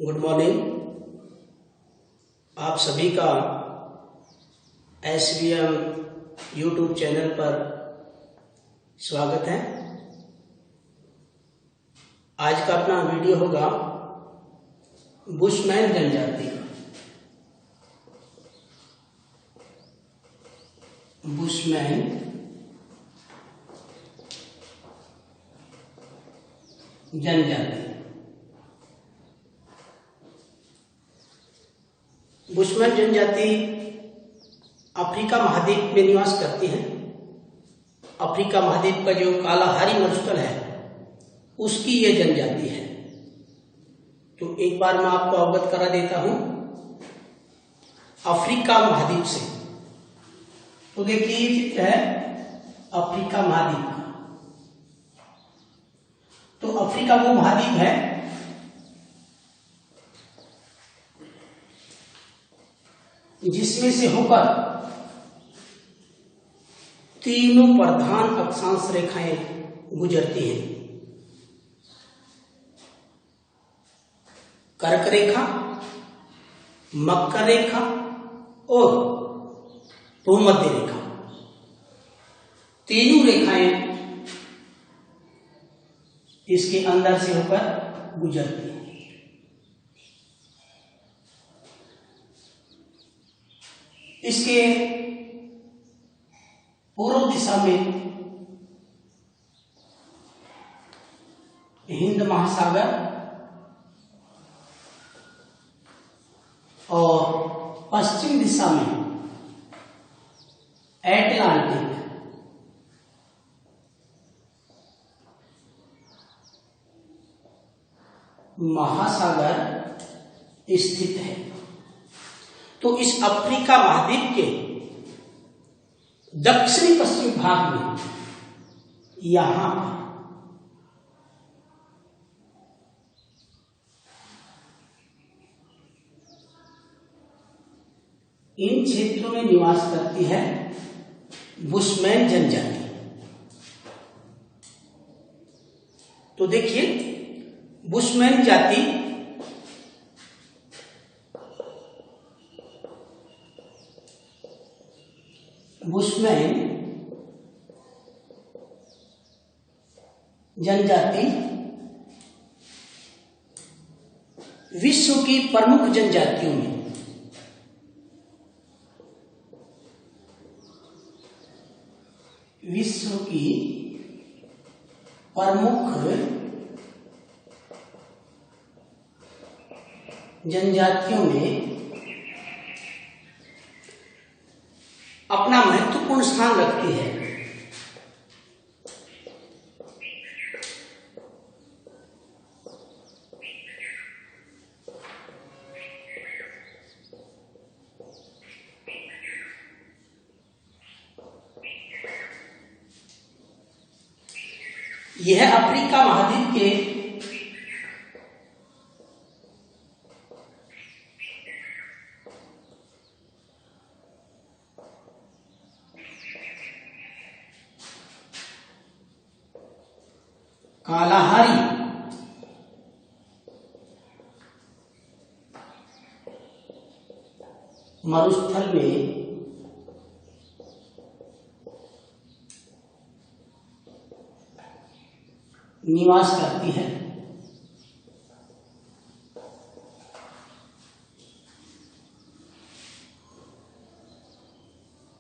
Good morning. आप सभी का SBM यूट्यूब चैनल पर स्वागत है। आज का अपना वीडियो होगा बुशमैन जनजाति का। बुशमैन जनजाति। बुशमैन जनजाति अफ्रीका महाद्वीप में निवास करती है। अफ्रीका महाद्वीप का जो कालाहारी मरुस्थल है उसकी ये जनजाति है। तो एक बार मैं आपको अवगत करा देता हूं अफ्रीका महाद्वीप से। तो देखिए ये चित्र है अफ्रीका महाद्वीप का। तो अफ्रीका वो महाद्वीप है जिसमें से होकर तीनों प्रधान अक्षांश रेखाएं गुजरती हैं। कर्क रेखा, मकर रेखा और भूमध्य रेखा। तीनों रेखाएं इसके अंदर से होकर गुजरती हैं। इसके पूर्व दिशा में हिंद महासागर और पश्चिम दिशा में एटलांटिक महासागर स्थित है। तो इस अफ्रीका महाद्वीप के दक्षिणी पश्चिम भाग में यहां इन क्षेत्रों में निवास करती है बुशमैन जनजाति। तो देखिए बुशमैन जाति बुशमैन जनजाति विश्व की प्रमुख जनजातियों में विश्व की प्रमुख जनजातियों में अपना महत्वपूर्ण स्थान रखती है। यह अफ्रीका महाद्वीप के कालाहारी मरुस्थल में निवास करती है।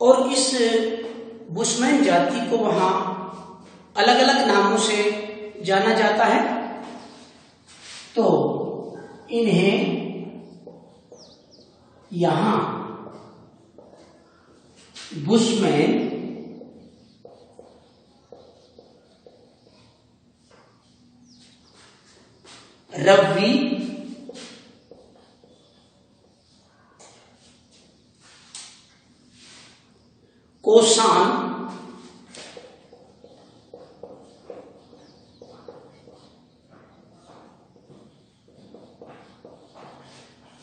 और इस बुशमैन जाति को वहां अलग अलग नामों से जाना जाता है। तो इन्हें यहां बुशमैन रब्बी कोसान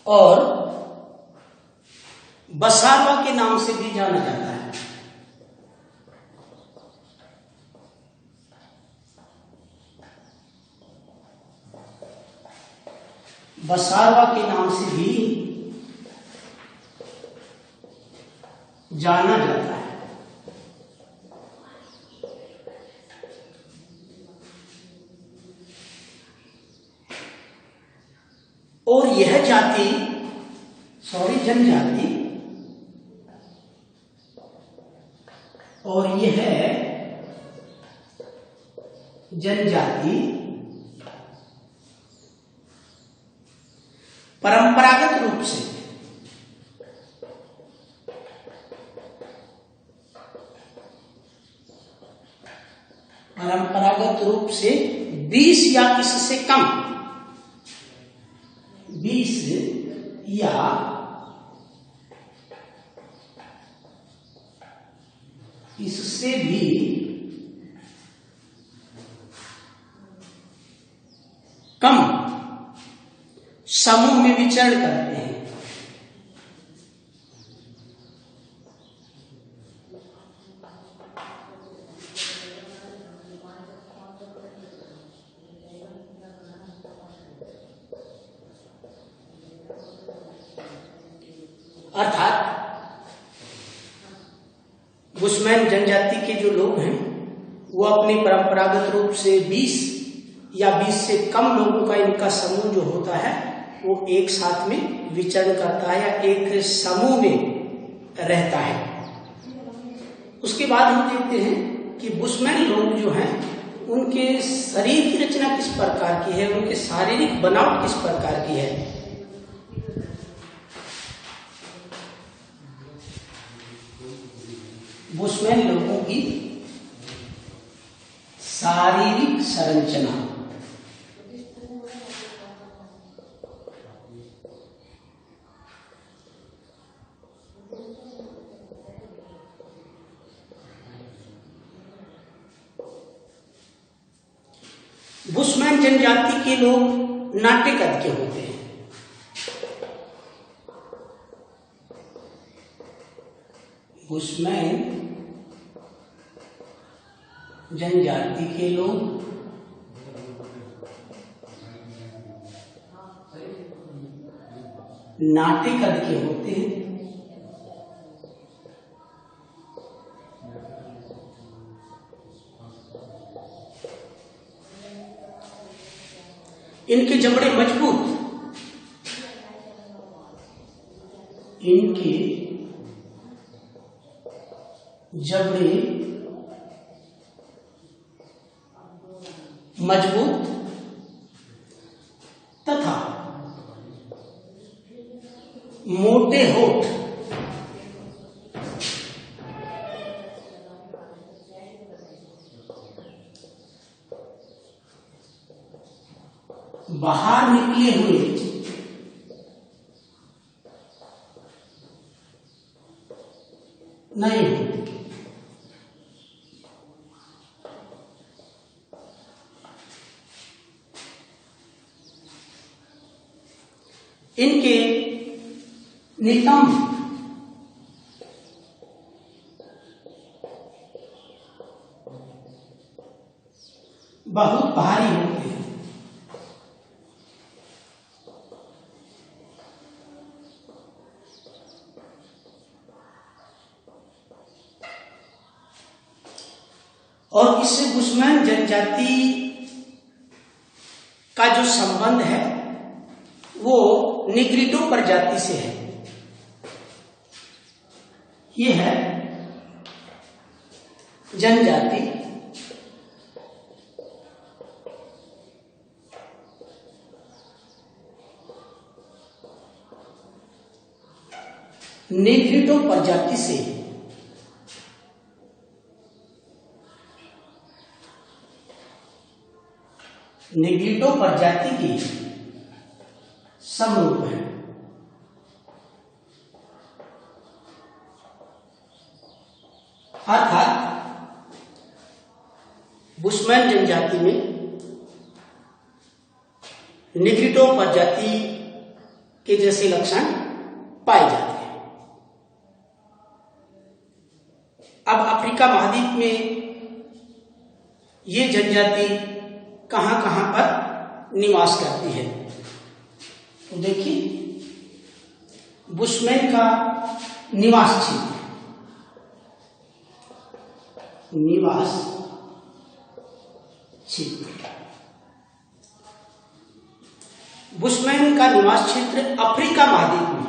और बसारवा के नाम से भी जाना जाता है। बसारवा के नाम से भी जाना जाता है। और यह जनजाति और यह जनजाति परंपरागत रूप से 20 या इससे कम 20 या इससे भी कम समूह में विचरण करते हैं। अर्थात बुशमैन जनजाति के जो लोग हैं वो अपने परंपरागत रूप से 20 या 20 से कम लोगों का इनका समूह जो होता है वो एक साथ में विचरण करता है या एक समूह में रहता है। उसके बाद हम देखते हैं कि बुशमैन लोग जो हैं उनके शरीर की रचना किस प्रकार की है, उनके शारीरिक बनावट किस प्रकार की है। बुशमैन लोगों की शारीरिक संरचना बुशमैन जनजाति के लोग नाट्य कद के होते हैं। बुशमैन जनजाति के लोग नाट्य कद के होते हैं। इनके जबड़े मजबूत, इनके जबड़े मजबूत तथा मोटे होठ बाहर निकले हुए नहीं होते। इनके नितंब बहुत भारी होते हैं। और इससे बुशमैन जनजाति का जो संबंध है वो निग्रिडो प्रजाति से है। ये है जनजाति निग्रिडो प्रजाति से निग्रिडो प्रजाति की समरूप है। अर्थात बुशमैन जनजाति में निग्रिडो प्रजाति के जैसे लक्षण पाए जाते हैं। अब अफ्रीका महाद्वीप में ये जनजाति कहां कहां पर निवास करती है। तो देखिए बुशमैन का निवास क्षेत्र, निवास क्षेत्र, बुशमैन का निवास क्षेत्र अफ्रीका महाद्वीप में,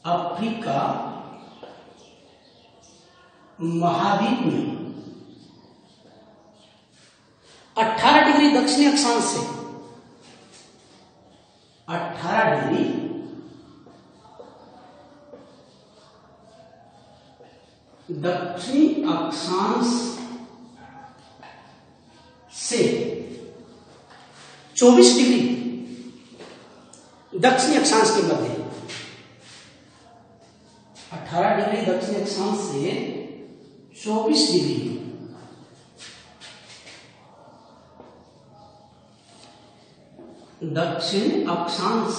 अफ्रीका महाद्वीप में 18 डिग्री दक्षिणी अक्षांश से 18 डिग्री दक्षिणी अक्षांश से 24 डिग्री दक्षिणी अक्षांश के मध्य, 18 डिग्री दक्षिणी अक्षांश से 24 डिग्री दक्षिण अक्षांश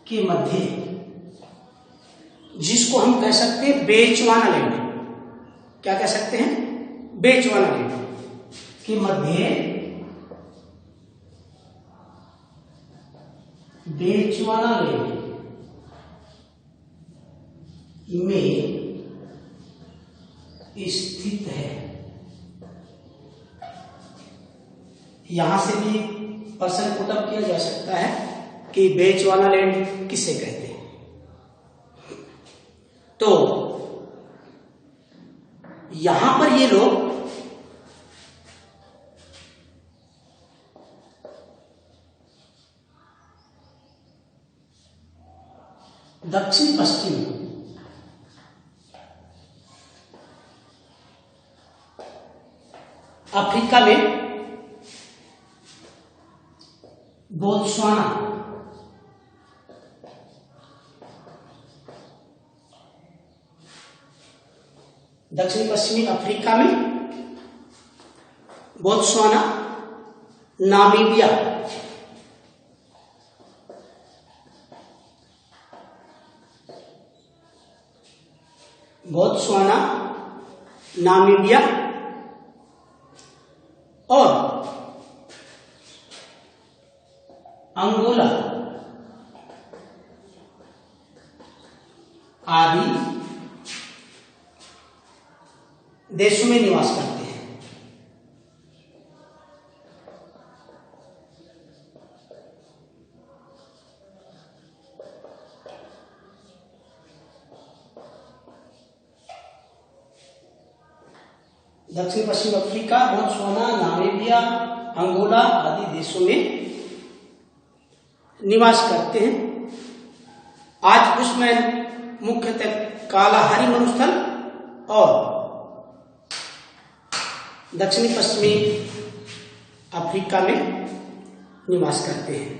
के मध्य, जिसको हम कह सकते हैं बेचवाना लैंड, क्या कह सकते हैं, बेचवाना लैंड के मध्य, बेचवाना लैंड में स्थित है। यहां से भी प्रश्न पुटअप किया जा सकता है कि बेचवाना लैंड किसे कहते हैं। तो यहां पर ये लोग दक्षिण पश्चिम अफ्रीका में बोत्सवाना, दक्षिण पश्चिमी अफ्रीका में बोत्सवाना, नामीबिया, बोत्सवाना, नामीबिया और अंगोला आदि देशों में निवास करते हैं। दक्षिण पश्चिम अफ्रीका, बोत्सवाना, नामीबिया, अंगोला आदि देशों में निवास करते हैं। आज बुशमैन मुख्यतः कालाहारी मरुस्थल और दक्षिणी पश्चिमी अफ्रीका में निवास करते हैं।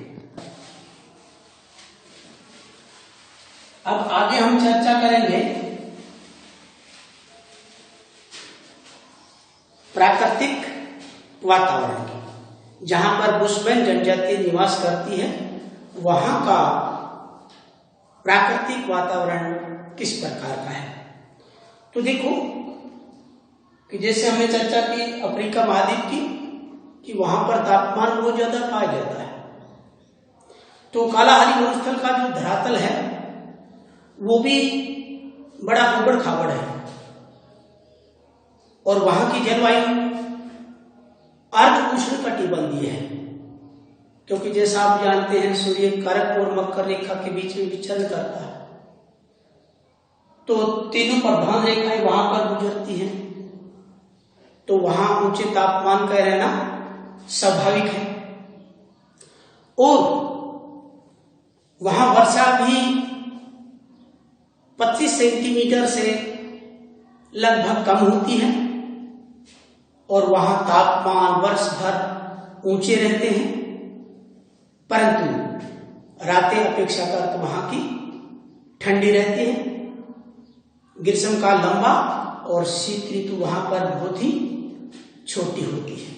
अब आगे हम चर्चा करेंगे प्राकृतिक वातावरण की। जहां पर बुशमैन जनजाति निवास करती है वहां का प्राकृतिक वातावरण किस प्रकार का है। तो देखो कि जैसे हमने चर्चा की अफ्रीका महाद्वीप की कि वहां पर तापमान बहुत ज्यादा पाया जाता है। तो कालाहारी मरुस्थल का जो धरातल है वो भी बड़ा उबड़ खाबड़ है और वहां की जलवायु अर्ध उष्णकटिबंधीय है, क्योंकि जैसा आप जानते हैं सूर्य कारक और मकर रेखा के बीच में विचरण करता है, तो तीनों प्रधान रेखाएं वहां पर गुजरती हैं, तो वहां ऊंचे तापमान का रहना स्वाभाविक है। और वहां वर्षा भी 25 सेंटीमीटर से लगभग कम होती है और वहां तापमान वर्ष भर ऊंचे रहते हैं, परंतु रातें अपेक्षाकृत वहां की ठंडी रहती हैं। ग्रीष्मकाल लंबा और शीत ऋतु वहां पर बहुत ही छोटी होती है।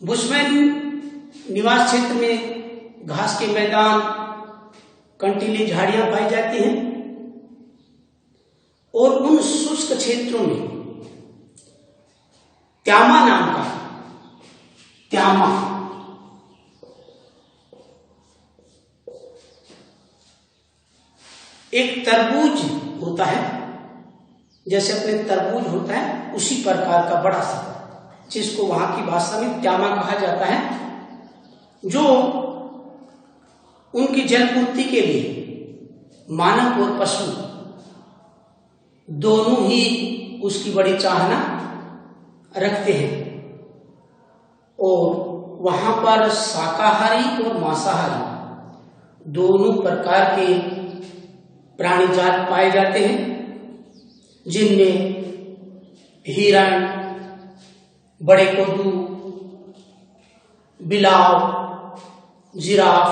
बुशमैन निवास क्षेत्र में घास के मैदान, कंटीली झाड़ियां पाई जाती हैं। और उन शुष्क क्षेत्रों में त्यामा नाम का त्यामा एक तरबूज होता है, जैसे अपने तरबूज होता है उसी प्रकार का बड़ा सा, जिसको वहां की भाषा में त्यामा कहा जाता है, जो उनकी जलपूर्ति के लिए मानव और पशु दोनों ही उसकी बड़ी चाहना रखते हैं। और वहां पर शाकाहारी और मांसाहारी दोनों प्रकार के प्राणी जात पाए जाते हैं, जिनमें हिरण, बड़े कोदू, बिलाव, जिराफ,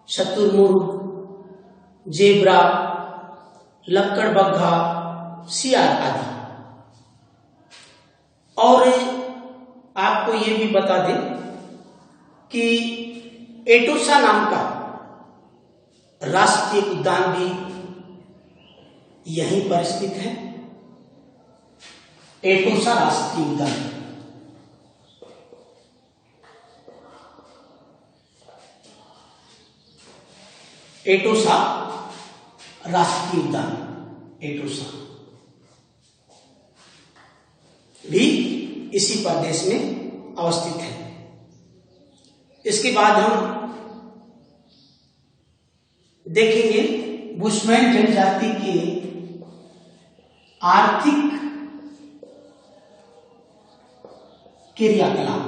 शुतुरमुर्ग, जेब्रा, लक्कड़बग्घा, सियार आदि। और आपको ये भी बता दें कि एटोसा नाम का राष्ट्रीय उद्यान भी यहीं पर स्थित है। एटोसा राष्ट्रीय उद्यान, एटोसा राष्ट्रीय उद्यान, एटोसा भी इसी प्रदेश में अवस्थित है। इसके बाद हम देखेंगे बुशमैन जनजाति के आर्थिक क्रियाकलाप।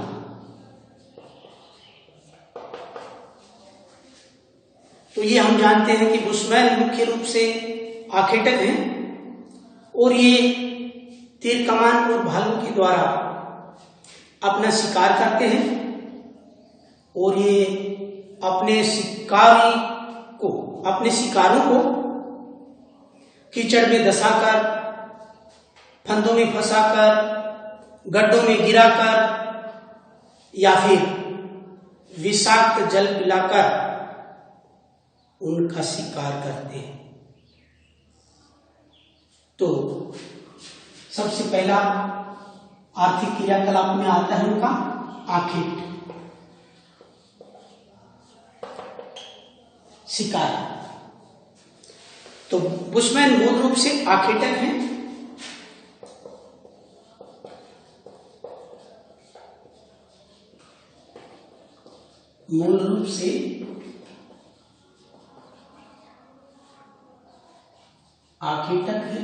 तो ये हम जानते हैं कि बुशमैन मुख्य रूप से आखेटक हैं और ये तीर कमान और भालू के द्वारा अपना शिकार करते हैं और ये अपने शिकारों को कीचड़ में धंसाकर, फंदों में फंसाकर, गड्ढों में गिराकर या फिर विषाक्त जल पिलाकर उनका शिकार करते हैं। तो सबसे पहला आर्थिक क्रियाकलाप में आता है उनका आखेट, शिकार। तो बुशमैन मूल रूप से आखेटक हैं। मूल रूप से आखेटक है,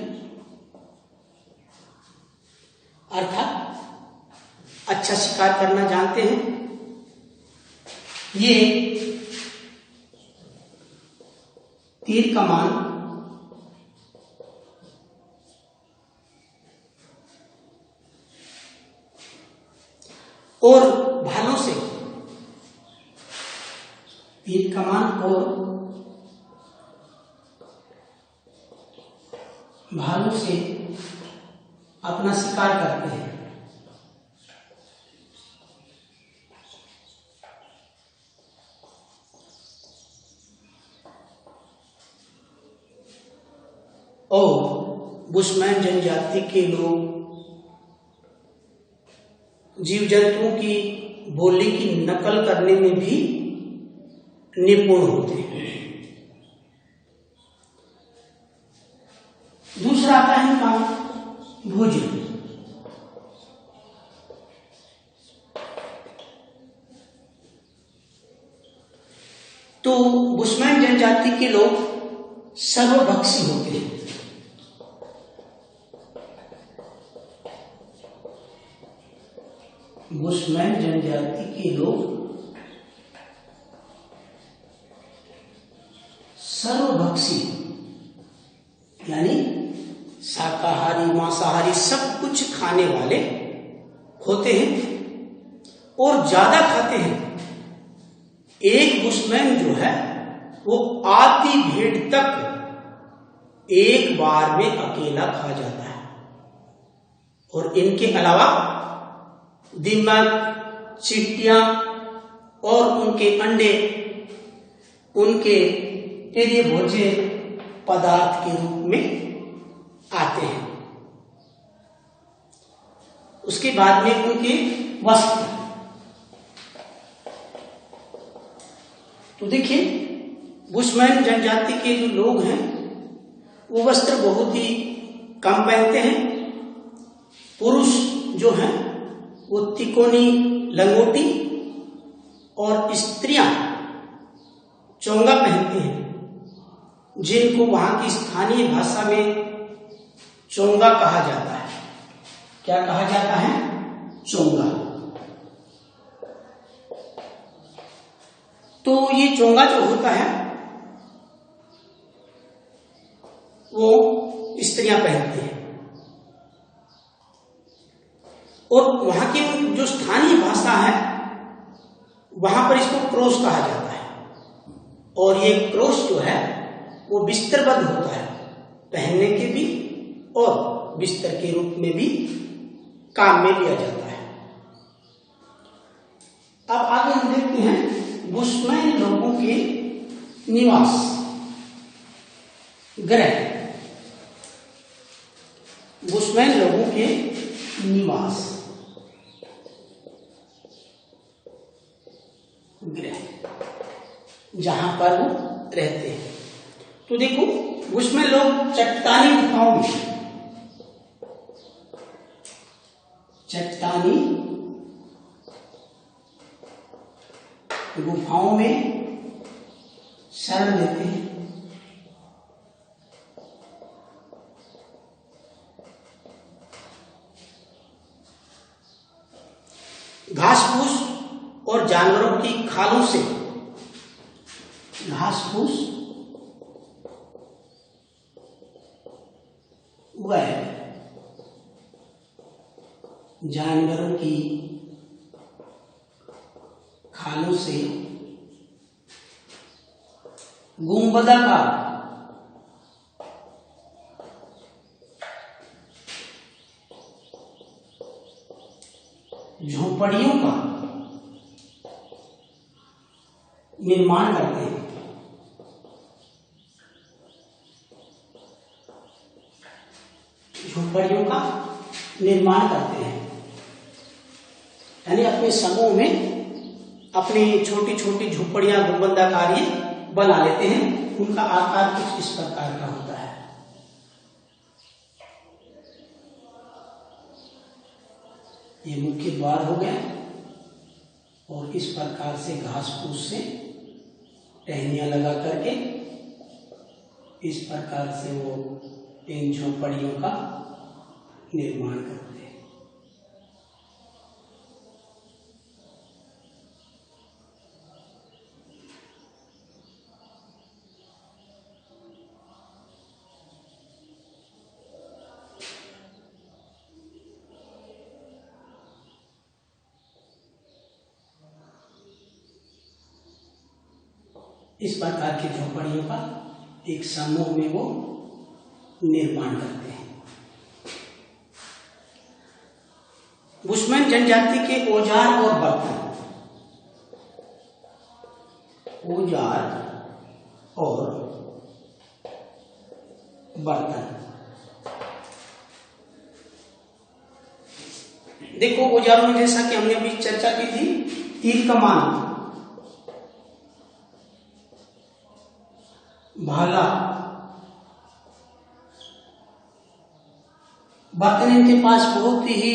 अर्थात अच्छा शिकार करना जानते हैं। ये तीर कमान और भालों से, तीर कमान और भालों से अपना शिकार करते हैं। और बुशमैन जनजाति के लोग जीव जंतुओं की बोली की नकल करने में भी निपुण होते हैं। दूसरा आता है काम भोजन। तो बुशमैन जनजाति के लोग सर्वभक्षी होते हैं। बुशमैन जनजाति के लोग सर्वभक्षी यानी शाकाहारी मांसाहारी सब कुछ खाने वाले होते हैं और ज्यादा खाते हैं। एक बुशमैन जो है वो आधी भेड़ तक एक बार में अकेला खा जाता है। और इनके अलावा दीमक, चींटियां और उनके अंडे उनके प्रिय भोज्य पदार्थ के रूप में आते हैं। उसके बाद में उनके वस्त्र, तो देखिए बुशमैन जनजाति के जो लोग हैं वो वस्त्र बहुत ही कम पहनते हैं। पुरुष जो हैं वो तिकोनी लंगोटी और स्त्रियां चोंगा पहनती हैं, जिनको वहां की स्थानीय भाषा में चोंगा कहा जाता है। क्या कहा जाता है? चोंगा। तो ये चोंगा जो होता है वो स्त्रियां पहनती हैं, और वहां की जो स्थानीय भाषा है वहां पर इसको क्रोश कहा जाता है। और ये क्रोश जो है वो बिस्तरबद्ध होता है, पहनने के भी और बिस्तर के रूप में भी काम में लिया जाता है। अब आगे हम देखते हैं बुशमैन लोगों के निवास गृह। बुशमैन लोगों के निवास गृह, जहां पर वो रहते हैं। तो देखो बुशमैन लोग चट्टानी गुफाओं में शरण लेते हैं। घास फूस और जानवरों की खालों से, घास फूस वह जानवरों की खालों से गुंबदाकार झोपड़ियों का निर्माण करते हैं। झोपड़ियों का निर्माण करते हैं, यानी अपने समूह में अपनी छोटी छोटी झोपड़ियां गुंबदाकार ये बना लेते हैं। उनका आकार कुछ इस प्रकार का होता है। ये मुख्य द्वार हो गया, और इस प्रकार से घास फूस से टहनियां लगा करके इस प्रकार से वो इन झोपड़ियों का निर्माण करते हैं। इस प्रकार की झोपड़ियों का एक समूह में वो निर्माण करते हैं। बुशमैन जनजाति के औजार और बर्तन, औजार और बर्तन। देखो औजारों में जैसा कि हमने अभी चर्चा की थी, तीर कमान, भाला। बर्तन इनके पास बहुत ही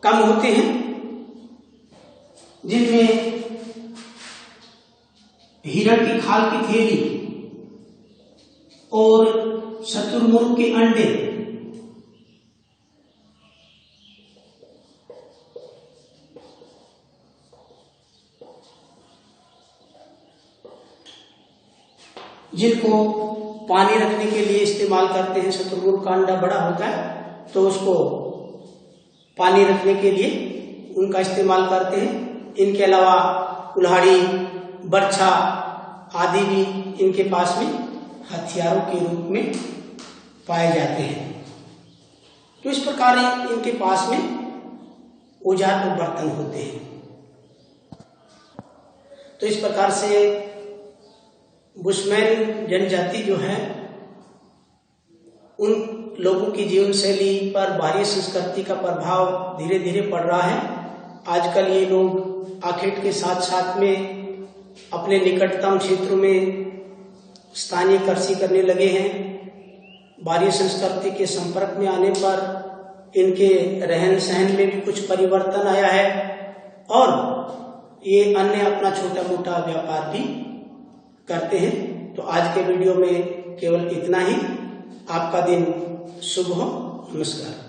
कम होते हैं, जिनमें हिरण की खाल की थैली और शुतुरमुर्ग के अंडे, जिनको पानी रखने के लिए इस्तेमाल करते हैं। शुतुरमुर्ग का अंडा बड़ा होता है तो उसको पानी रखने के लिए उनका इस्तेमाल करते हैं। इनके अलावा कुल्हाड़ी, बर्छा आदि भी इनके पास में हथियारों के रूप में पाए जाते हैं। तो इस प्रकार इनके पास में औजार और बर्तन होते हैं। तो इस प्रकार से बुशमैन जनजाति जो है उन लोगों की जीवन शैली पर बाहरी संस्कृति का प्रभाव धीरे धीरे पड़ रहा है। आजकल ये लोग आखेट के साथ साथ में अपने निकटतम क्षेत्रों में स्थानीय कृषि करने लगे हैं। बाहरी संस्कृति के संपर्क में आने पर इनके रहन सहन में भी कुछ परिवर्तन आया है और ये अन्य अपना छोटा मोटा व्यापार भी करते हैं। तो आज के वीडियो में केवल इतना ही। आपका दिन शुभ हो। नमस्कार।